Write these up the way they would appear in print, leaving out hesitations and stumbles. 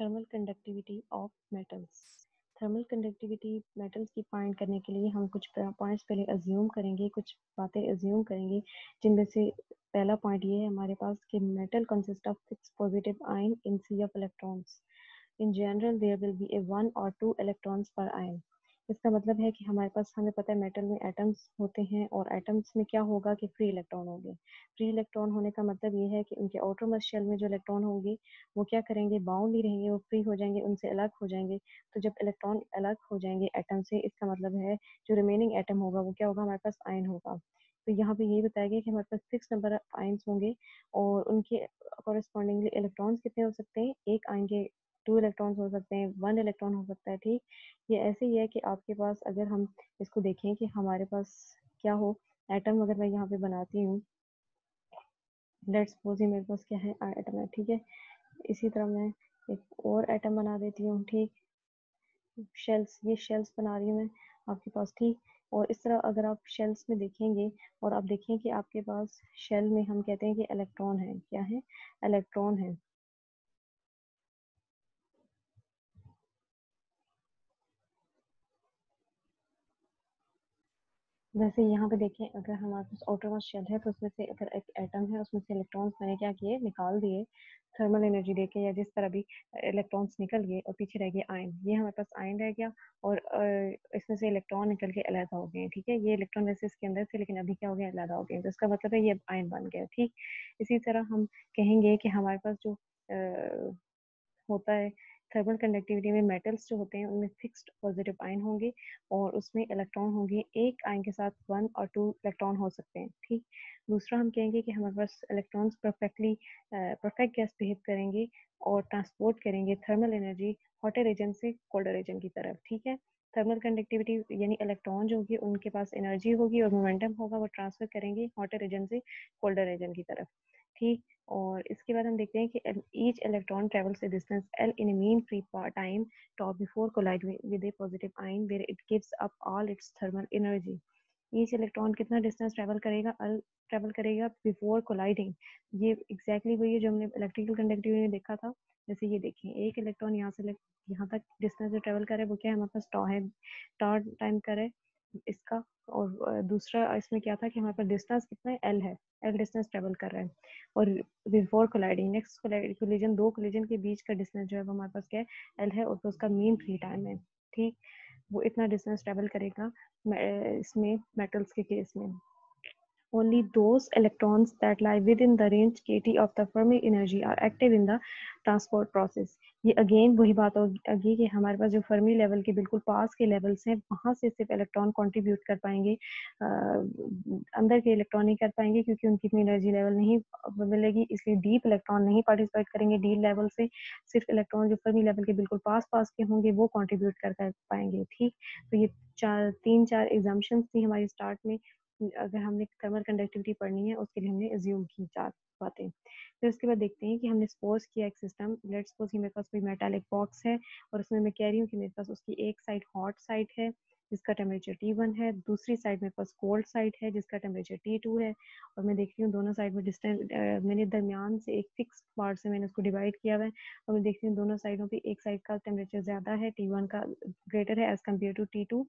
Thermal conductivity of metals. Thermal conductivity metals की find करने के लिए हम कुछ पॉइंट्स पहले अज्यूम करेंगे, कुछ बातें अज्यूम करेंगे, जिनमें से पहला पॉइंट ये है हमारे पास कि metal consist of 6 positive ion in sea of electrons. In general there will be a 1 और 2 इलेक्ट्रॉन्स पर आयन। इसका मतलब है कि हमारे पास, हमें पता है मेटल में एटम्स होते हैं और एटम्स में क्या होगा कि फ्री इलेक्ट्रॉन होंगे। फ्री इलेक्ट्रॉन होने का मतलब ये है कि उनके आउटरमोस्ट शेल में जो इलेक्ट्रॉन होंगे वो क्या करेंगे, बाउंड नहीं रहेंगे, वो फ्री हो जाएंगे, उनसे अलग हो जाएंगे। तो जब इलेक्ट्रॉन अलग हो जाएंगे एटम से, इसका मतलब है जो रिमेनिंग एटम होगा वो क्या होगा, हमारे पास आयन होगा। तो यहाँ पे यही बताया गया कि हमारे पास 6 नंबर ऑफ आयन्स होंगे और उनके कॉरेस्पॉन्डिंगली इलेक्ट्रॉन्स कितने हो सकते हैं, एक आयन के 2 इलेक्ट्रॉन्स हो सकते हैं, 1 इलेक्ट्रॉन हो सकता है। ठीक, ये ऐसे ही है कि आपके पास अगर हम इसको देखें कि हमारे पास क्या हो, एटम अगर मैं यहाँ पे बनाती हूँ, लेट्स सपोज ये मेरे पास क्या है, एटम है, ठीक है। इसी तरह मैं एक और एटम बना देती हूँ, ठीक, शेल्स, ये शेल्स बना रही हूँ मैं आपके पास, ठीक। और इस तरह अगर आप शेल्स में देखेंगे और आप देखें कि आपके पास शेल में हम कहते हैं कि इलेक्ट्रॉन है, क्या है, इलेक्ट्रॉन है। वैसे यहाँ पे देखें, अगर हमारे पास आउटर मोस्ट शेल है तो उसमें से अगर एक एटम है उसमें से इलेक्ट्रॉन्स मैंने क्या किए, निकाल दिए थर्मल एनर्जी देके, या जिस तरह भी इलेक्ट्रॉन्स निकल गए और पीछे रह गए आयन, ये हमारे पास आयन रह गया और इसमें से इलेक्ट्रॉन निकल के अलग हो गए, ठीक है। ये इलेक्ट्रॉन वैसे इसके अंदर थे लेकिन अभी क्या हो गया, अलग हो गए, तो इसका मतलब है ये आयन बन गया, ठीक। इसी तरह हम कहेंगे कि हमारे पास जो होता है थर्मल कंडक्टिविटी में, मेटल्स जो होते हैं उनमें फिक्स्ड पॉजिटिव आयन होंगे और उसमें इलेक्ट्रॉन होंगे, एक आयन के साथ 1 और 2 इलेक्ट्रॉन हो सकते हैं, ठीक। दूसरा हम कहेंगे कि हमारे पास इलेक्ट्रॉन्स परफेक्ट गैस बिहेव करेंगे और ट्रांसपोर्ट करेंगे थर्मल एनर्जी हॉटर रीजन से कोल्डर रीजन की तरफ, ठीक है। थर्मल कंडक्टिविटी यानी इलेक्ट्रॉन जो होगी उनके पास एनर्जी होगी और मोमेंटम होगा, वो ट्रांसफर करेंगे हॉटर रीजन से कोल्डर रीजन की तरफ, ठीक। और इसके बाद हम देखते हैं कि each electron travels a distance L in a mean free time top before collide with a positive ion where it gives up all its thermal energy. Each electron कितना डिस्टेंस ट्रेवल करेगा, अल ट्रेवल करेगा before colliding. ये exactly वही है जो हमने electrical conductivity में देखा था। जैसे ये देखिए, एक इलेक्ट्रॉन यहाँ से यहाँ तक डिस्टेंस जो ट्रेवल करे वो क्या है, हमारे पास टॉ है, टॉ टाइम करे इसका। और दूसरा इसमें क्या था कि हमारे पास डिस्टेंस कितना है, एल है, एल डिस्टेंस ट्रेवल कर रहा है। और बिफोर कोलाइडिंग, नेक्स्ट कोलिजन, दो कोलिजन के बीच का डिस्टेंस जो है वो हमारे पास क्या है, एल है, और तो उसका मीन फ्री टाइम है, ठीक। वो इतना डिस्टेंस ट्रेवल करेगा इसमें मेटल्स के केस में। Only those electrons that lie within the range kT of the Fermi energy are active in the transport process. ये अगेन वही बात होगी कि हमारे पास जो फर्मी लेवल के बिल्कुल पास के लेवल्स हैं वहाँ से सिर्फ इलेक्ट्रॉन कंट्रीब्यूट कर पाएंगे, अंदर के इलेक्ट्रॉन नहीं कर पाएंगे क्योंकि उनकी इतनी एनर्जी लेवल नहीं मिलेगी, इसलिए डीप इलेक्ट्रॉन नहीं पार्टिसिपेट करेंगे डी लेवल से। सिर्फ इलेक्ट्रॉन जो फर्मी लेवल के बिल्कुल पास पास के होंगे वो कंट्रीब्यूट कर पाएंगे, ठीक। तो ये तीन चार एग्जाम्पशंस थी हमारी स्टार्ट में, अगर हमने थर्मल कंडक्टिविटी पढ़नी है उसके लिए हमने एज्यूम की चार बातें। फिर उसके बाद देखते हैं कि हमने सपोज किया एक सिस्टम, लेट्स सपोज कि मेरे पास कोई मेटालिक बॉक्स है और उसमें मैं कह रही हूँ कि मेरे पास उसकी एक साइड हॉट साइड है जिसका टेम्परेचर T1 है, दूसरी साइड मेरे पास कोल्ड साइड है जिसका टेम्परेचर T2 है, और मैं देख रही हूँ दोनों साइड में डिस्टेंस, मैंने दरमियान से एक फिक्स पार्ट से मैंने उसको डिवाइड किया हुआ है, और मैं देखती हूँ दोनों साइडों पे एक साइड का टेम्परेचर ज़्यादा है, T1 का ग्रेटर है एज कम्पेयर टू T2।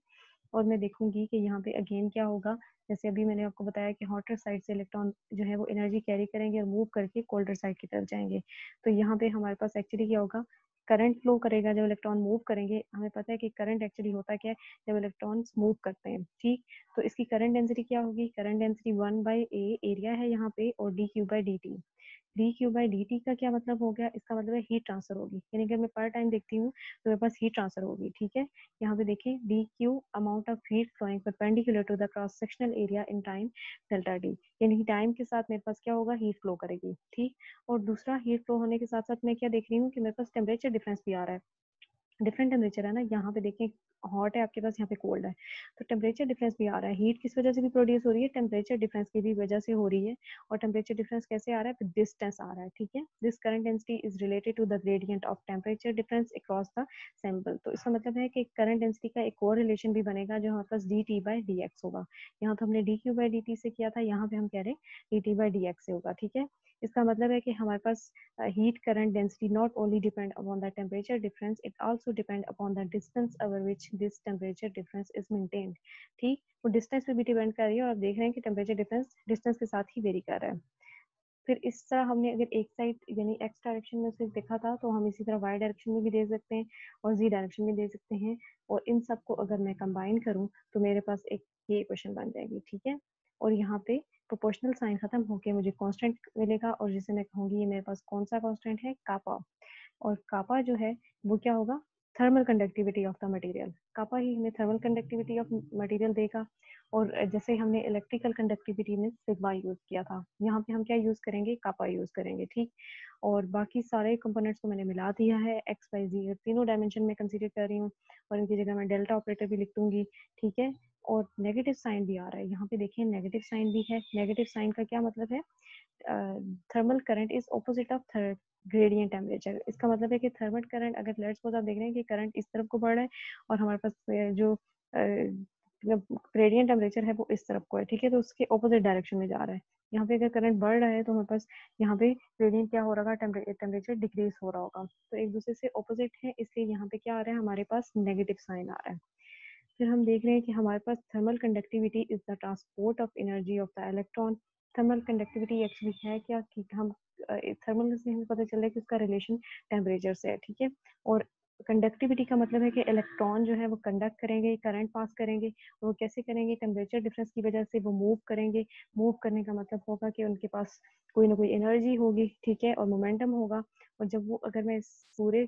और मैं देखूंगी कि यहाँ पे अगेन क्या होगा, जैसे अभी मैंने आपको बताया कि हॉटर साइड से इलेक्ट्रॉन जो है वो एनर्जी कैरी करेंगे और मूव करके कोल्डर साइड की तरफ जाएंगे। तो यहाँ पे हमारे पास एक्चुअली क्या होगा, करंट फ्लो करेगा जब इलेक्ट्रॉन मूव करेंगे। हमें पता है कि करंट एक्चुअली होता क्या है जब इलेक्ट्रॉन्स मूव करते हैं, ठीक। तो इसकी करंट डेंसिटी क्या होगी, करंट डेंसिटी 1/a एरिया है यहाँ पे, और dq/dt। dq/dt का क्या मतलब हो गया, इसका मतलब है हीट ट्रांसफर होगी, यानी कि मैं पर टाइम देखती हूँ तो मेरे पास हीट ट्रांसफर होगी, ठीक है। यहाँ पे देखिए dq amount of heat flowing perpendicular to the cross sectional area in time delta D, यानी टाइम के साथ मेरे पास क्या होगा, हीट फ्लो करेगी, ठीक। और दूसरा हीट फ्लो होने के साथ साथ मैं क्या देख रही हूँ कि मेरे पास टेम्परेचर डिफरेंस भी आ रहा है। डिफरेंट टेम्परेचर है ना, यहाँ पे देखें हॉट है आपके पास, यहाँ पे कोल्ड है, तो टेम्परेचर डिफरेंस भी आ रहा है। हीट किस वजह से भी प्रोड्यूस हो रही है, टेम्परेचर डिफरेंस की भी वजह से हो रही है। और टेम्परेचर डिफरेंस कैसे आ रहा है, डिस्टेंस आ रहा है, ठीक है। This current density is related to the gradient of temperature difference across the sample. तो इसका मतलब है कि करंट डेंसिटी का एक और रिलेशन भी बनेगा जो हमारे पास D T by D X होगा। यहाँ तो हमने D Q by D T से किया था, यहाँ पे हम कह रहे हैं D T by D X से होगा, ठीक है। इसका मतलब है कि हमारे पास heat current density not only depend upon the temperature difference, it also depend upon the distance over which this temperature difference is maintained। ठीक, वो डिस्टेंस पे भी डिपेंड कर रही है और आप देख रहे हैं कि टेम्परेचर डिफरेंस डिस्टेंस के साथ ही वेरी कर रहा है। फिर इस तरह हमने अगर एक साइड यानी एक्स डायरेक्शन में सिर्फ देखा था, तो हम इसी तरह वाई डायरेक्शन में भी दे सकते हैं और जी डायरेक्शन में दे सकते हैं। और इन सबको अगर मैं कंबाइन करूँ तो मेरे पास एक ये इक्वेशन बन जाएगी, ठीक है। और यहाँ पे प्रोपोर्शनल साइन खत्म होके मुझे कांस्टेंट मिलेगा, और जिसे मैं कहूँगी ये मेरे पास कौन सा कांस्टेंट है, कापा। और कापा जो है वो क्या होगा, thermal conductivity of the material. Kappa ही हमें थर्मल कंडक्टिविटी ऑफ मटेरियल देगा। और जैसे हमने इलेक्ट्रिकल कंडक्टिविटी में सिग्मा यूज किया था, यहाँ पे हम क्या यूज करेंगे, कापा यूज करेंगे, ठीक। और बाकी सारे कंपोनेंट्स को मैंने मिला दिया है, एक्स वाई जी तीनों डायमेंशन में कंसीडर कर रही हूँ, और इनकी जगह मैं डेल्टा ऑपरेटर भी लिख दूंगी, ठीक है। और नेगेटिव साइन भी आ रहा है, यहाँ पे देखिए नेगेटिव साइन भी है। नेगेटिव साइन का क्या मतलब है, thermal current is opposite of gradient temperature. इसका मतलब है कि थर्मल करंट, अगर लेट्स सपोज आप देख रहे हैं कि करंट इस तरफ को बढ़ रहा है और हमारे पास जो ग्रेडियंट टेम्परेचर है वो इस तरफ को है, ठीक है, तो उसके ऑपोजिट डायरेक्शन में जा रहा है। यहाँ पे अगर करंट बढ़ रहा है तो हमारे पास यहाँ पे ग्रेडियंट क्या हो रहा है, टेम्परेचर डिक्रीज हो रहा होगा। तो एक दूसरे से ऑपोजिट है, इसलिए यहाँ पे क्या आ रहा है, हमारे पास नेगेटिव साइन आ रहा है। फिर हम देख रहे हैं कि हमारे पास thermal conductivity is the transport of energy of the electron. Thermal conductivity actually है क्या, कि हम थर्मल से हमें पता चल रहा है कि उसका रिलेशन टेम्परेचर से है, ठीक है। और कंडक्टिविटी का मतलब है कि इलेक्ट्रॉन जो है वो कंडक्ट करेंगे, करंट पास करेंगे। वो कैसे करेंगे, टेम्परेचर डिफरेंस की वजह से वो मूव करेंगे। मूव करने का मतलब होगा कि उनके पास कोई ना कोई एनर्जी होगी, ठीक है, और मोमेंटम होगा। और जब वो, अगर मैं इस पूरे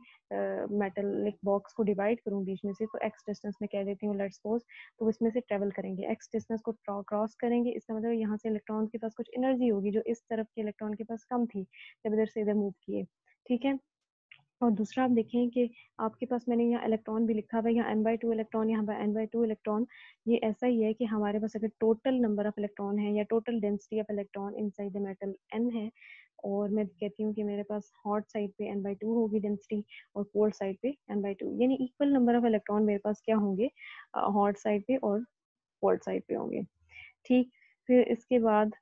मेटलिक बॉक्स को डिवाइड करूँ बीच में से, तो एक्स डिस्टेंस में कह देती हूँ लेट्स सपोज, तो इसमें से ट्रेवल करेंगे, एक्स डिस्टेंस को क्रॉस करेंगे। इसका मतलब यहाँ से इलेक्ट्रॉन के पास कुछ एनर्जी होगी जो इस तरफ के इलेक्ट्रॉन के पास कम थी जब इधर से इधर मूव किए, ठीक है। और दूसरा आप देखें कि आपके पास मैंने यहाँ इलेक्ट्रॉन भी लिखा हुआ है, यहाँ n/2 इलेक्ट्रॉन, यहाँ पर n/2 इलेक्ट्रॉन। ये ऐसा ही है कि हमारे पास अगर टोटल नंबर ऑफ इलेक्ट्रॉन है या total density of electron inside the metal n है, और मैं कहती हूँ कि मेरे पास हॉट साइड पे n/2 होगी डेंसिटी और कोल्ड साइड पे n/2, यानी इक्वल नंबर ऑफ इलेक्ट्रॉन मेरे पास क्या होंगे, हॉट साइड पे और कोल्ड साइड पे होंगे, ठीक। फिर इसके बाद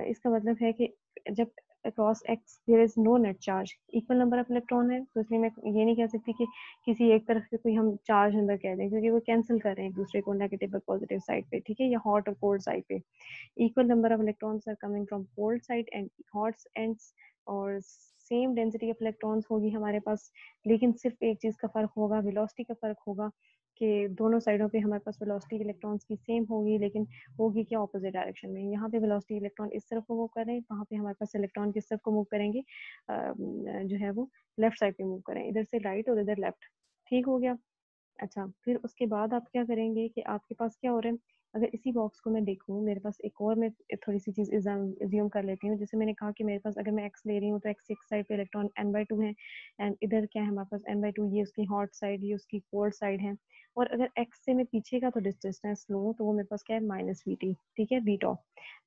इसका मतलब है कि जब across X there is no net charge, equal number of electron है, तो इसलिए मैं ये नहीं कह सकती कि किसी एक तरफ से कोई हम चार्ज अंदर कह दें, क्योंकि वो कैंसिल कर रहे हैं एक दूसरे को, नेगेटिव और पॉजिटिव साइड पे, ठीक है, या हॉट और कोल्ड साइड पे। equal number of electrons are coming from cold side and hot ends, और सेम डेंसिटी ऑफ इलेक्ट्रॉन्स होगी हमारे पास। लेकिन सिर्फ एक चीज का फर्क होगा, वेलोसिटी का फर्क होगा, कि दोनों साइडों पे हमारे पास वेलोसिटी इलेक्ट्रॉन्स की सेम होगी, लेकिन होगी क्या, ऑपोजिट डायरेक्शन में। यहाँ पे वेलोसिटी इलेक्ट्रॉन इस तरफ को मूव कर रहे हैं, वहाँ पे हमारे पास इलेक्ट्रॉन किस तरफ को मूव करेंगे, जो है वो लेफ्ट साइड पे मूव करें, इधर से राइट और इधर लेफ्ट, ठीक हो गया। अच्छा, फिर उसके बाद आप क्या करेंगे कि आपके पास क्या हो रहा है, अगर इसी बॉक्स को मैं देखूँ, मेरे पास एक और, मैं थोड़ी सी चीज़ एज्यूम कर लेती हूँ। जैसे मैंने कहा कि मेरे पास अगर मैं एक्स ले रही हूँ तो एक्स एक साइड पे इलेक्ट्रॉन n/2 है, एंड इधर क्या है हमारे पास n/2, ये उसकी हॉट साइड, ये उसकी कोल्ड साइड है। और अगर एक्स से मैं पीछे का तो डिस्टेंस लूँ, तो वो मेरे पास क्या है, -vt, ठीक है। वीटो,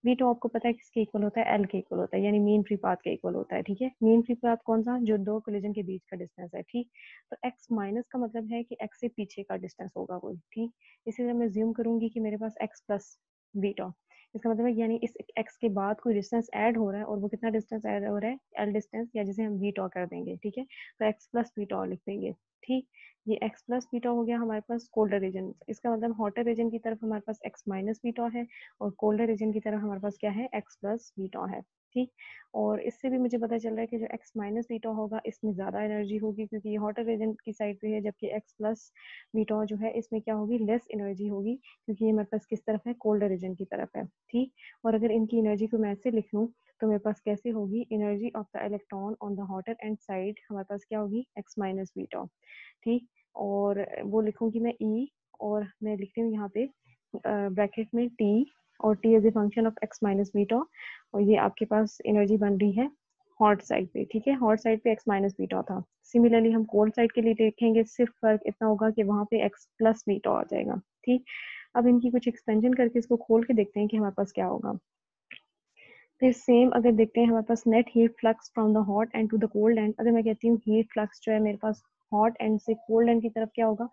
वीटो आपको पता है किसके इक्वल होता है, एल के इक्वल होता है, यानी मीन फ्री पाथ के इक्वल होता है, ठीक है। मीन फ्री पाथ कौन सा, जो दो कोलिजन के बीच का डिस्टेंस है, ठीक। तो x माइनस का मतलब है कि x से पीछे का डिस्टेंस होगा कोई, ठीक। इसी तरह मैं ज्यूम करूंगी कि मेरे पास x प्लस बीटा, इसका मतलब है यानी इस x के बाद कोई डिस्टेंस ऐड हो रहा है, और वो कितना डिस्टेंस ऐड हो रहा है, l डिस्टेंस, या जिसे हम बीटा कर देंगे, ठीक है। तो x प्लस बीटा लिख देंगे, ठीक। ये x प्लस बीटा हो गया हमारे पास कोल्डर रीजन। इसका मतलब हॉटर रीजन की तरफ हमारे पास x माइनस बीटा है, और कोल्डर रीजन की तरफ हमारे पास क्या है, x प्लस बीटा है, ठीक। और इससे भी मुझे पता चल रहा है कि जो x माइनस बीटा होगा इसमें ज़्यादा एनर्जी होगी, क्योंकि ये हॉटर रीजन की साइड पे है, जबकि x प्लस बीटा जो है इसमें क्या होगी, लेस एनर्जी होगी, क्योंकि ये मेरे पास किस तरफ है, कोल्डर रीजन की तरफ है, ठीक। और अगर इनकी एनर्जी को मैं ऐसे लिख लूँ, तो मेरे पास कैसे होगी, energy of the electron on the hotter and side हमारे पास क्या होगी, x माइनस बीटा, ठीक। और वो लिखूंगी मैं E, और मैं लिखती हूँ यहाँ पे ब्रैकेट में T, और T as a function of x minus beta, और ये आपके पास एनर्जी बन रही है हॉट साइड पे, ठीक है, हॉट साइड पे x माइनस बीटा था। सिमिलरली हम कोल्ड साइड के लिए देखेंगे, सिर्फ फर्क इतना होगा कि वहाँ पे x प्लस बीटा आ जाएगा, ठीक। अब इनकी कुछ एक्सपेंशन करके इसको खोल के देखते हैं कि हमारे पास क्या होगा। फिर सेम अगर देखते हैं हमारे पास net heat flux from the hot end to the cold end, अगर मैं कहती हूँ हीट फ्लक्स जो है मेरे पास हॉट एंड से कोल्ड एंड की तरफ क्या होगा,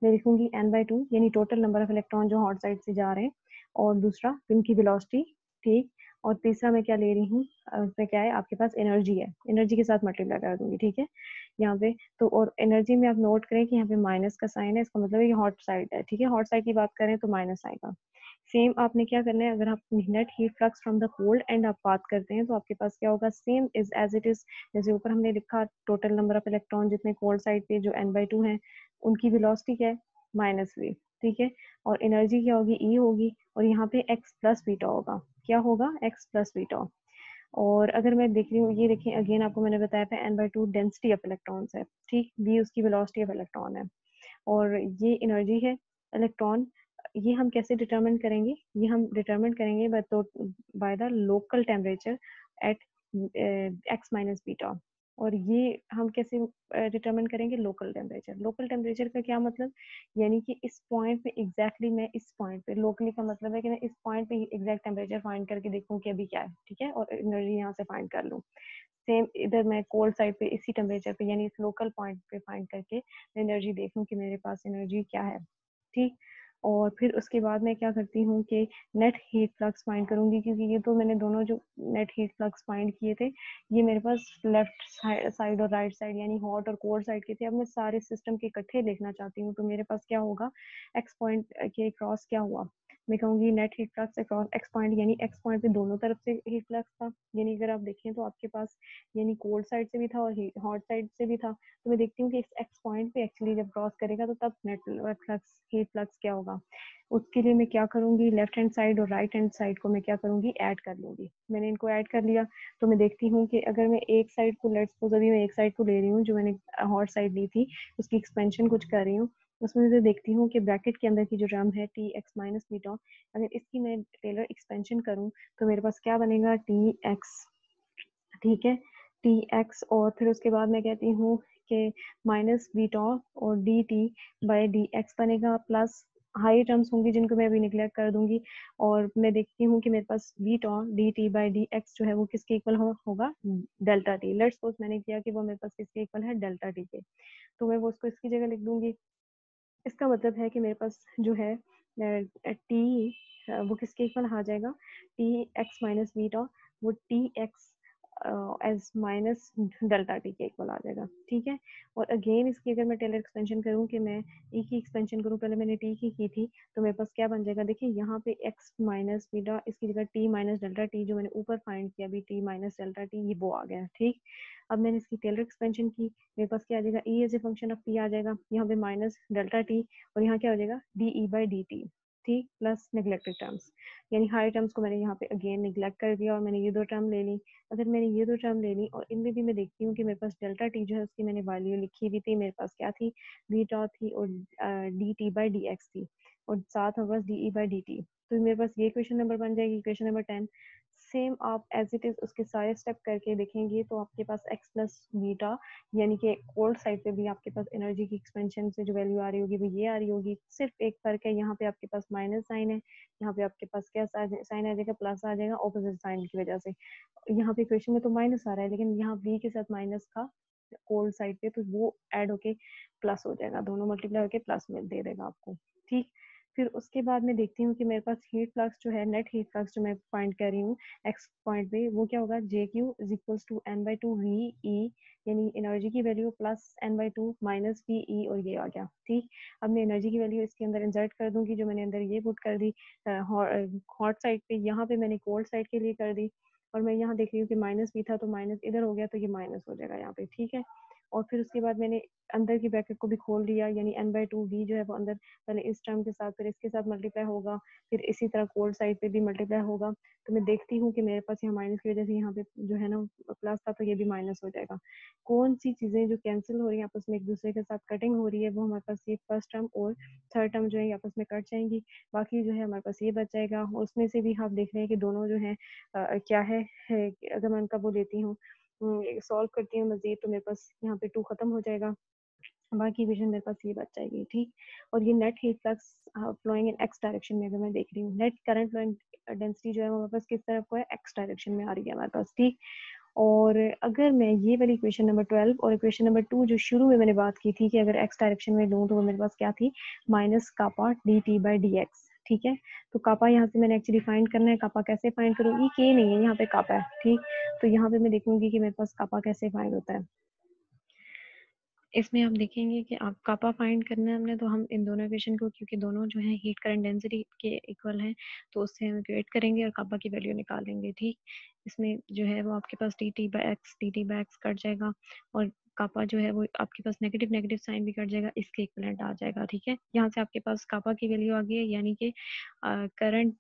मैं लिखूंगी n/2, यानी टोटल नंबर ऑफ इलेक्ट्रॉन जो हॉट साइड से जा रहे हैं, और दूसरा उनकी वेलोसिटी, ठीक। और तीसरा मैं क्या ले रही हूँ, उसमें क्या है आपके पास एनर्जी है, एनर्जी के साथ मल्टीप्लाई कर दूंगी, ठीक है, यहाँ पे। तो और एनर्जी में आप नोट करें कि यहाँ पे माइनस का साइन है, इसका मतलब है कि हॉट साइड है, ठीक है, हॉट साइड की बात करें तो माइनस आएगा। सेम आपने क्या करना है, अगर आप net heat flux from the cold end आप बात करते हैं तो आपके पास क्या होगा, same is as it is, जैसे ऊपर हमने लिखा टोटल नंबर ऑफ इलेक्ट्रॉन जितने कोल्ड साइड पे जो n/2 है, उनकी वेलोसिटी क्या है, -v, ठीक है, और एनर्जी क्या होगी, E होगी, और यहाँ पे x प्लस बीटा होगा, क्या होगा, x प्लस बीटा। और अगर मैं देख रही हूँ, ये देखें अगेन आपको मैंने बताया था n/2 डेंसिटी ऑफ इलेक्ट्रॉन्स है, ठीक, v उसकी वेलोसिटी ऑफ इलेक्ट्रॉन है, और ये एनर्जी है इलेक्ट्रॉन। ये हम कैसे डिटरमिन करेंगे, ये हम डिटरमिन करेंगे by the local temperature at x minus beta. और ये हम कैसे डिटरमिन करेंगे, लोकल टेम्परेचर, लोकल टेम्परेचर का क्या मतलब, यानी कि इस पॉइंट पे एग्जैक्टली मैं इस पॉइंट पे, लोकली का मतलब है कि मैं इस पॉइंट पे एग्जैक्ट टेम्परेचर फाइंड करके देखूं कि अभी क्या है, ठीक है, और एनर्जी यहाँ से फाइंड कर लूँ। सेम इधर मैं कोल्ड साइड पे इसी टेम्परेचर पे, यानी इस लोकल पॉइंट पे फाइंड करके एनर्जी देखूं कि मेरे पास एनर्जी क्या है, ठीक। और फिर उसके बाद मैं क्या करती हूँ कि नेट हीट फ्लक्स फाइंड करूंगी, क्योंकि ये तो मैंने दोनों जो नेट हीट फ्लक्स फाइंड किए थे, ये मेरे पास लेफ्ट साइड और राइट साइड यानी हॉट और कोल्ड साइड के थे। अब मैं सारे सिस्टम के इकट्ठे देखना चाहती हूँ, तो मेरे पास क्या होगा, एक्स पॉइंट के क्रॉस क्या हुआ, मैं कहूँगी net heat flux across x point, यानी एक्स पॉइंट पे दोनों तरफ से हीट फ्लक्स था, यानी अगर आप देखें तो आपके पास यानी कोल्ड साइड से भी था और हॉट साइड से भी था। तो मैं देखती हूँ कि इस एक्स पॉइंट पे एक्चुअली जब क्रॉस करेगा तो तब नेट फ्लक्स हीट फ्लक्स क्या होगा। उसके लिए मैं क्या करूँगी, लेफ्ट हैंड साइड और राइट हैंड साइड को मैं क्या करूँगी, ऐड कर लूँगी। मैंने इनको ऐड कर लिया, तो मैं देखती हूँ कि अगर मैं एक साइड को, लेट्स सपोज अभी मैं एक साइड को ले रही हूँ जो मैंने हॉट साइड ली थी, उसकी एक्सपेंशन कुछ कर रही हूँ, उसमें से देखती हूँ कि ब्रैकेट के अंदर की जो टर्म है टी एक्स माइनस बीटा, अगर इसकी मैं टेलर एक्सपेंशन करूँ तो मेरे पास क्या बनेगा, टी एक्स, ठीक है, टी एक्स, और फिर उसके बाद मैं कहती हूँ कि माइनस बीटा और D T by D x बनेगा, प्लस हाई टर्म्स होंगी जिनको मैं अभी निगलेक्ट कर दूंगी, और मैं देखती हूँ कि मेरे पास beta D T by D X जो है वो किसके इक्वल होगा, डेल्टा टी। लेट्स सपोज मैंने किया कि वो मेरे पास किसके इक्वल है, डेल्टा टी के, तो मैं वो उसको इसकी जगह लिख दूंगी। इसका मतलब है कि मेरे पास जो है टी, वो किसके इक्वल आ जाएगा, टी एक्स माइनस बीटा, वो T X as minus delta T के इक्वल आ जाएगा, ठीक है। और अगेन इसकी अगर मैं टेलर एक्सपेंशन करूँ कि मैं ई की एक्सपेंशन करूँ, पहले मैंने टी की थी, तो मेरे पास क्या बन जाएगा, देखिए यहाँ पे एक्स माइनस बीटा, इसकी जगह टी माइनस डेल्टा टी, जो मैंने ऊपर फाइंड किया अभी टी माइनस डेल्टा टी, ये वो आ गया, ठीक। अब मैंने इसकी टेलर एक्सपेंशन की, मेरे पास क्या आ जाएगा, E as a function of T आ जाएगा, यहाँ पे माइनस डेल्टा टी, और यहाँ क्या हो जाएगा, D E by D T, ठीक, प्लस नेग्लेक्टेड टर्म्स, यानी हाई टर्म्स को मैंने यहाँ पे अगेन निगलेक्ट कर दिया और मैंने ये दो टर्म ले ली। अगर मैंने ये दो टर्म ले ली और इनमें भी मैं देखती हूँ कि मेरे पास डेल्टा टी जो है उसकी मैंने वैल्यू लिखी हुई थी, मेरे पास क्या थी, बीटा थी, और D T by D x थी, और साथ में बस D E by D T. तो मेरे पास ये क्वेश्चन नंबर बन जाएगी, क्वेश्चन नंबर 10। सेम आप एज इट इज उसके सारे स्टेप करके देखेंगे तो आपके पास एक्स प्लस बीटा, यानी कि कोल्ड साइड पे भी आपके पास एनर्जी की एक्सपेंशन से जो वैल्यू आ रही होगी वो ये आ रही होगी। सिर्फ एक फर्क है, यहाँ पे आपके पास माइनस साइन है, यहाँ पे आपके पास क्या साइन आ जाएगा, प्लस आ जाएगा, ऑपोजिट साइन की वजह से। यहाँ पे क्वेश्चन में तो माइनस आ रहा है, लेकिन यहाँ बी के साथ माइनस था कोल्ड साइड पे, तो वो ऐड होके प्लस हो जाएगा, दोनों मल्टीप्लाई होके प्लस में दे देगा आपको, ठीक। फिर उसके बाद मैं देखती हूँ कि मेरे पास हीट फ्लक्स जो है, नेट हीट फ्लक्स जो मैं फाइंड कर रही हूँ एक्स पॉइंट पे, वो क्या होगा, J Q is equals to n/2 V E, यानी एनर्जी की value plus n/2 minus V E, और ये आ गया, ठीक। अब मैं एनर्जी की वैल्यू इसके अंदर इंसर्ट कर दूंगी, जो मैंने अंदर ये पुट कर दी हॉट साइड पे, यहाँ पे मैंने कोल्ड साइड के लिए कर दी, और मैं यहाँ देख रही हूँ कि माइनस भी था तो माइनस इधर हो गया, तो ये माइनस हो जाएगा यहाँ पे, ठीक है। और फिर उसके बाद मैंने अंदर की ब्रैकेट को भी खोल दिया, यानी n/2 v जो है वो अंदर पहले इस टर्म के साथ फिर इसके साथ मल्टीप्लाई होगा, फिर इसी तरह कोल्ड साइड पे भी मल्टीप्लाई होगा। तो मैं देखती हूँ कि मेरे पास यहाँ माइनस की वजह से यहाँ पे जो है ना प्लस था, तो ये भी माइनस हो जाएगा। कौन सी चीजें जो कैंसिल हो रही है आपस में, एक दूसरे के साथ कटिंग हो रही है, वो हमारे पास ये फर्स्ट टर्म और थर्ड टर्म जो है आपस में कट जाएंगी, बाकी जो है हमारे पास ये बच जाएगा। उसमें से भी आप देख रहे हैं कि दोनों जो है क्या है, अगर मैं उनका वो लेती हूँ सॉल्व करती हूँ मज़ीद, तो मेरे पास यहाँ पे 2 ख़त्म हो जाएगा। बाकी इक्वेशन मेरे पास ये बच जाएगी, ठीक। और ये net heat flux flowing in X direction में अगर मैं देख रही हूँ, नेट करंट फ्लोइंग डेंसिटी जो है वो हमारे पास किस तरफ को है, एक्स डायरेक्शन में आ रही है हमारे पास, ठीक। और अगर मैं ये वाली इक्वेशन नंबर 12 और इक्वेशन नंबर 2 जो शुरू में मैंने बात की थी कि अगर एक्स डायरेक्शन में लूँ तो वो मेरे पास क्या थी, minus kappa D T by D X, ठीक है। तो कापा यहाँ से मैंने एक्चुअली फाइंड करना है, कापा कैसे फाइंड करूँ, ये के नहीं है, यहाँ पे कापा है, ठीक। तो यहाँ पे मैं देखूंगी कि मेरे पास कापा कैसे फाइंड होता है। इसमें हम देखेंगे कि आप कापा फाइंड करना है हमने, तो हम इन दोनों इक्वेशन को, क्योंकि दोनों जो है हीट करंट डेंसिटी के इक्वल हैं, तो उससे हम इक्वेट करेंगे और कापा की वैल्यू निकालेंगे, ठीक। इसमें जो है वो आपके पास D T by X cut जाएगा और कापा जो है वो आपके पास नेगेटिव नेगेटिव साइन भी कट जाएगा, इसके इक्वलेंट आ जाएगा, ठीक है। यहाँ से आपके पास कापा की वैल्यू आ गई है, यानी कि करंट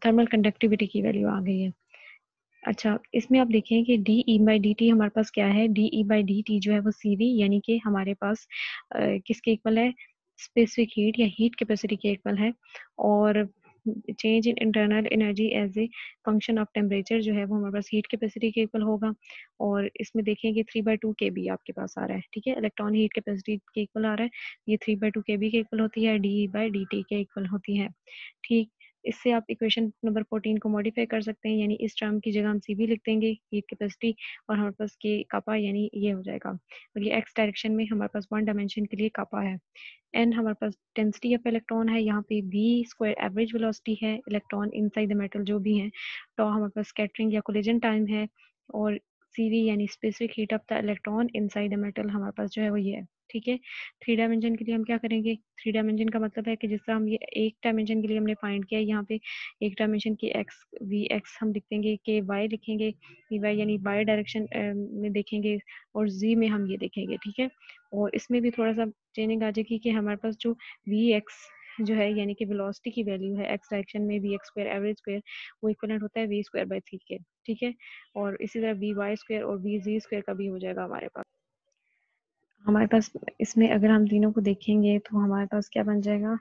थर्मल कंडक्टिविटी की वैल्यू आ गई है। अच्छा, इसमें आप देखें कि D E by D T हमारे पास क्या है, D E by D T जो है वो सी वी, यानी कि हमारे पास किसके इक्वल है, स्पेसिफिक हीट या हीट कैपेसिटी के इक्वल है। और change in internal energy as a function of temperature जो है वो हमारे पास हीट कैपेसिटी के इक्वल होगा। और इसमें देखें कि 3/2 के बी आपके पास आ रहा है, ठीक है, इलेक्ट्रॉन हीट कैपेसिटी के इक्वल आ रहा है, ये 3/2 के बी के इक्वल होती है, D E by D T के इक्वल होती है, ठीक। इससे आप इक्वेशन नंबर 14 को मॉडिफाई कर सकते हैं, यानी इस टर्म की जगह हम सी बी लिख देंगे, हीट कैपेसिटी, और हमारे पास के कापा यानी ये हो जाएगा। और ये एक्स डायरेक्शन में हमारे पास 1 डायमेंशन के लिए कापा है। एन हमारे पास डेंसिटी ऑफ इलेक्ट्रॉन है, यहाँ पे वी स्क्वायर एवरेज वेलोसिटी है इलेक्ट्रॉन इनसाइड द मेटल जो भी है, तो हमारे पास स्कैटरिंग या कोलिजन टाइम है, और सी वी यानी specific heat of the electron inside the metal हमारे पास जो है वो ये है, ठीक है। 3 डायमेंशन के लिए हम क्या करेंगे, 3 डायमेंशन का मतलब है कि जिस तरह हम ये एक डायमेंशन के लिए हमने फाइंड किया, यहाँ पे एक डायमेंशन की एक्स वी एक्स हम लिख देंगे, के वाई लिखेंगे, वी वाई यानी वाई डायरेक्शन में देखेंगे, और जी में हम ये देखेंगे, ठीक है। और इसमें भी थोड़ा सा चेंजिंग आ जाएगी कि हमारे पास जो वी एक्स जो है यानी कि वेलोसिटी की वैल्यू है एक्स डायरेक्शन में, V X square average square वो इक्वलेंट होता है वी स्क्वायर बाई 3 के, ठीक है। और इसी तरह वी वाई स्क्वायर और वी जी स्क्वायर का भी हो जाएगा हमारे पास इसमें अगर हम तीनों को देखेंगे तो हमारे पास क्या बन जाएगा,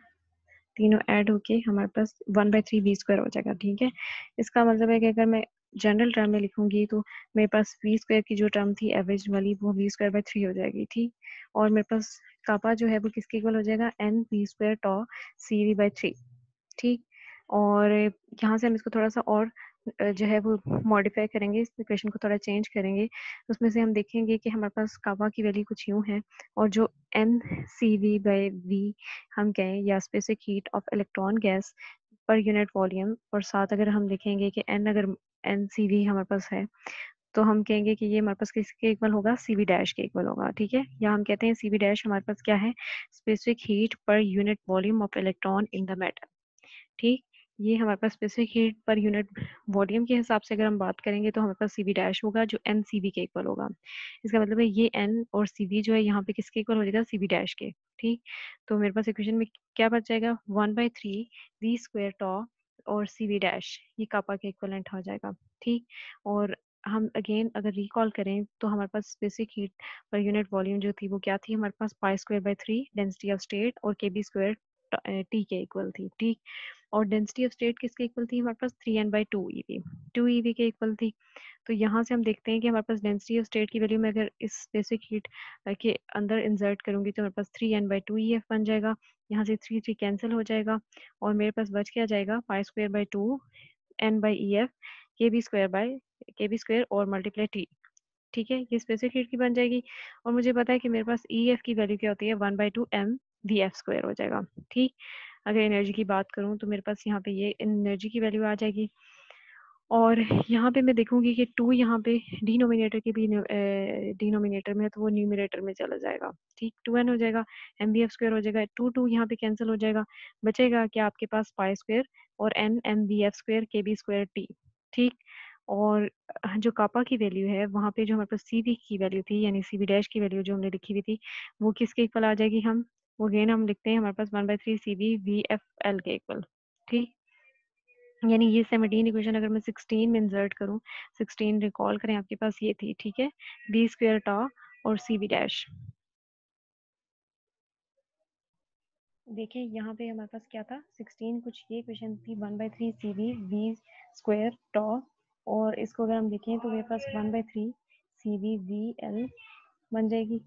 तीनों ऐड होके हमारे पास 1/3 वी स्क्वायर हो जाएगा, ठीक है। इसका मतलब है कि अगर मैं जनरल टर्म में लिखूंगी तो मेरे पास वी स्क्वायर की जो टर्म थी एवरेज वाली वो वी स्क्वायर बाई 3 हो जाएगी, ठीक। और मेरे पास कापा जो है वो किसके इक्वल हो जाएगा, N V square tau C V by 3, ठीक। और यहाँ से हम इसको थोड़ा सा और जो है वो मॉडिफाई करेंगे, इस इक्वेशन को थोड़ा चेंज करेंगे, उसमें से हम देखेंगे कि हमारे पास काबा की वैल्यू कुछ यूँ है, और जो N C V by V हम कहें या specific heat of electron gas per unit volume, और साथ अगर हम देखेंगे कि एन अगर एन सी वी हमारे पास है तो हम कहेंगे कि ये हमारे पास किसके इक्वल होगा, सी वी डैश के इक्वल होगा, ठीक है। या हम कहते हैं सी वी डैश हमारे पास क्या है, specific heat per unit volume of electron in the metal, ठीक। ये हमारे पास specific heat per unit volume के हिसाब से अगर हम बात करेंगे तो हमारे पास सी वी डैश होगा जो एन सी वी के इक्वल होगा। इसका मतलब है ये एन और सी वी जो है यहाँ पे किसके इक्वल हो जाएगा, सी वी डैश के, ठीक। तो मेरे पास इक्वेशन में क्या बच जाएगा, 1/3 वी स्क्वायर टॉ और सी वी डैश, ये कापा के इक्वलेंट हो जाएगा, ठीक। और हम अगेन अगर रिकॉल करें तो हमारे पास specific heat per unit volume जो थी वो क्या थी, हमारे पास pi square by 3 density of state और के बी स्क्वायर टी के इक्वल थी, ठीक। और डेंसिटी ऑफ स्टेट किसके इक्वल थी, हमारे पास 3n/2 ईवी, 2 ईवी के इक्वल थी। तो यहाँ से हम देखते हैं कि हमारे पास डेंसिटी ऑफ स्टेट की वैल्यू में अगर इस बेसिक हीट के अंदर इंसर्ट करूंगी तो हमारे पास 3n/2 EF बन जाएगा, यहाँ से 3 कैंसिल हो जाएगा, और मेरे पास बच क्या जाएगा, पाई स्क्वायर बाई 2 n/EF के बी स्क्वायर और मल्टीप्लाई टी, ठीक है। ये स्पेसिफिक हीट की बन जाएगी, और मुझे पता है कि मेरे पास ई एफ की वैल्यू क्या होती है, 1/2 m वी एफ स्क्वायर हो जाएगा, ठीक। अगर एनर्जी की बात करूँ तो मेरे पास यहाँ पे ये एनर्जी की वैल्यू आ जाएगी, और यहाँ पे मैं देखूंगी कि 2 यहाँ पे डिनोमिनेटर के भी डिनोमिनेटर में है तो वो न्यूमिनेटर में चला जाएगा, ठीक। 2n हो जाएगा, एम बी एफ स्क्वायर हो जाएगा, 2 यहाँ पे कैंसिल हो जाएगा, बचेगा क्या आपके पास, पाई स्क्वायर और N M B F square K B square T, ठीक। और जो कापा की वैल्यू है वहाँ पे जो हमारे पास सी वी की वैल्यू थी यानी सी वी डैश की वैल्यू जो हमने लिखी हुई थी वो किसके इक्वल आ जाएगी, हम वो अगेन हम लिखते हैं हमारे पास 1/3 सी वी वी एफ एल के इक्वल, ठीक। यानी ये 17 इक्वेशन अगर मैं 16 में इंसर्ट करूँ, 16 रिकॉल करें आपके पास ये थी, ठीक है, बी स्क्वायर टॉ और सी वी डैश। देखिए यहाँ पे हमारे पास क्या था, 16 कुछ ये इक्वेशन थी, 1/3 सी वी वी स्क्वायर टॉ, और इसको अगर हम देखें तो मेरे पास 1/3 सी वी वी एल बन जाएगी,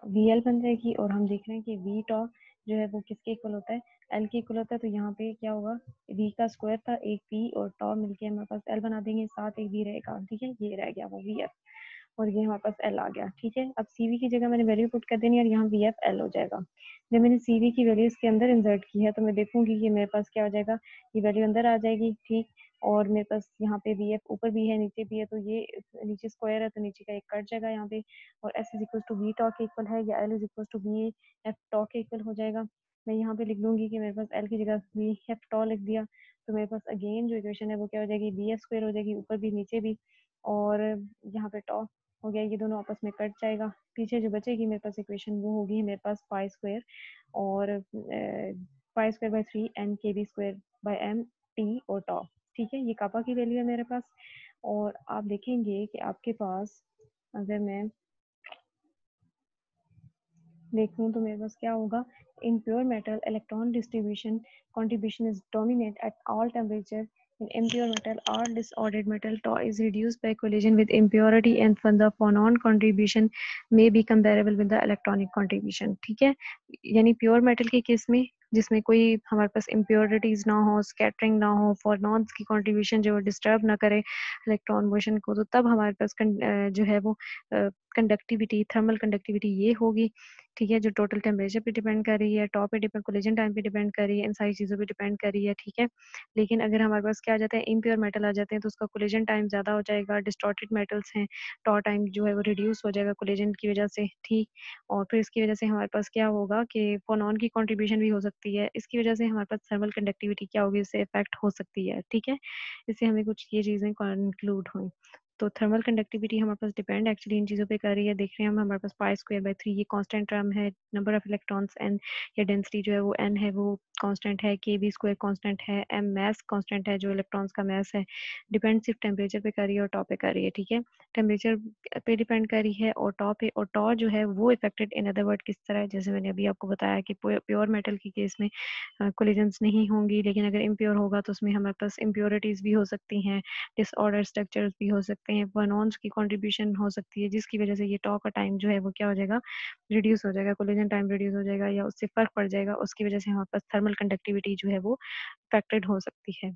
वी एल बन जाएगी। और हम देख रहे हैं कि वी टॉ जो है वो किसके इक्वल होता है, एल के इक्वल होता है। तो यहाँ पे क्या होगा, वी का स्क्वायर था, एक वी और टॉ मिलके हमारे पास एल बना देंगे, साथ एक वी रहेगा, ठीक है, ये रह गया वो वी एफ, और ये हमारे पास एल आ गया, ठीक है। अब सी वी की जगह मैंने वैल्यू पुट कर देनी है और यहाँ वी एफ एल हो जाएगा। जब मैंने सी वी की वैल्यू इसके अंदर इंसर्ट की है तो मैं देखूंगी कि मेरे पास क्या हो जाएगा, ये वैल्यू अंदर आ जाएगी, ठीक। और मेरे पास यहाँ पे वी एफ ऊपर भी है नीचे भी है, तो ये नीचे स्क्वायर है तो नीचे का एक कट जाएगा यहाँ पे, और S is equal to V tau के इक्वल है, या L is equal to V F tau के इक्वल हो जाएगा। मैं यहाँ पे लिख लूंगी कि मेरे पास एल की जगह वी एफ टॉ लिख दिया, तो मेरे पास अगेन जो इक्वेशन है वो क्या हो जाएगी, वी एफ स्क्वायर हो जाएगी, ऊपर भी नीचे भी, और यहाँ पे टॉ हो गया, ये दोनों आपस में कट जाएगा। पीछे जो बचेगी मेरे पास इक्वेशन वो होगी मेरे पास पाई स्क्वायर, और pi square by 3 N K B square by M T और टॉ, ठीक है। ये कापा की वैल्यू है मेरे पास। और आप देखेंगे कि आपके पास, अगर मैं देखूं तो मेरे पास क्या होगा, in pure metal electron distribution contribution is dominant at all temperature. In impure metal or disordered metal, tau is reduced by collision with impurity and the phonon contribution may be comparable with the electronic contribution, ठीक है। यानी pure metal के case में जिसमें कोई हमारे पास impurities ना हो, स्कैटरिंग ना हो, फोनॉन्स की कंट्रीब्यूशन जो डिस्टर्ब ना करे इलेक्ट्रॉन मोशन को, तो तब हमारे पास जो है वो कंडक्टिविटी, थर्मल कंडक्टिविटी ये होगी, ठीक है, जो टोटल टेम्परेचर पे डिपेंड कर रही है, टॉप पे डिपेंड, कोलिजन टाइम पे डिपेंड कर रही है, इन सारी चीज़ों पे डिपेंड कर रही है, ठीक है। लेकिन अगर हमारे पास क्या आ जाता है, इम्प्योर मेटल आ जाते हैं तो उसका कोलिजन टाइम ज़्यादा हो जाएगा, डिस्टॉर्टेड मेटल्स हैं, टॉ टाइम जो है वो रिड्यूस हो जाएगा कोलिजन की वजह से, ठीक। और फिर इसकी वजह से हमारे पास क्या होगा कि फोनॉन की कॉन्ट्रीब्यूशन भी हो सकती है, इसकी वजह से हमारे पास थर्मल कंडक्टिविटी क्या होगी, इससे इफेक्ट हो सकती है, ठीक है। इससे हमें कुछ ये चीज़ें कंक्लूड हुई। तो थर्मल कंडक्टिविटी हमारे पास डिपेंड एक्चुअली इन चीज़ों पे कर रही है। देख रहे हैं हम, हमारे पास पाई स्क्वायर बाय 3 ये कांस्टेंट टर्म है, नंबर ऑफ इलेक्ट्रॉन्स एन या डेंसिटी जो है वो एन है वो कांस्टेंट है, के बी स्क्वायर कांस्टेंट है, एम मैस कांस्टेंट है जो इलेक्ट्रॉन्स का मैस है। डिपेंड सिर्फ टेम्परेचर पे कर रही है और टॉप पे कर रही है, ठीक है। टेम्परेचर पे डिपेंड कर रही है और टॉप पे, और टॉ जो है वो इफेक्टेड इन अदर वर्ड किस तरह है, जैसे मैंने अभी आपको बताया कि प्योर मेटल के केस में कोलिजन्स नहीं होंगी, लेकिन अगर इम्प्योर होगा तो उसमें हमारे पास इम्प्योरिटीज़ भी हो सकती हैं, डिसऑर्डर स्ट्रक्चर्स भी हो सकते हैं, बनॉन्स की कंट्रीब्यूशन हो सकती है, जिसकी वजह से ये टॉ का टाइम जो है वो क्या हो जाएगा, रिड्यूस हो जाएगा, कोलिजन टाइम रिड्यूस हो जाएगा या उससे फ़र्क पड़ जाएगा, उसकी वजह से हमारे पास थर्मल कंडक्टिविटी जो है वो अफेक्टेड हो सकती है।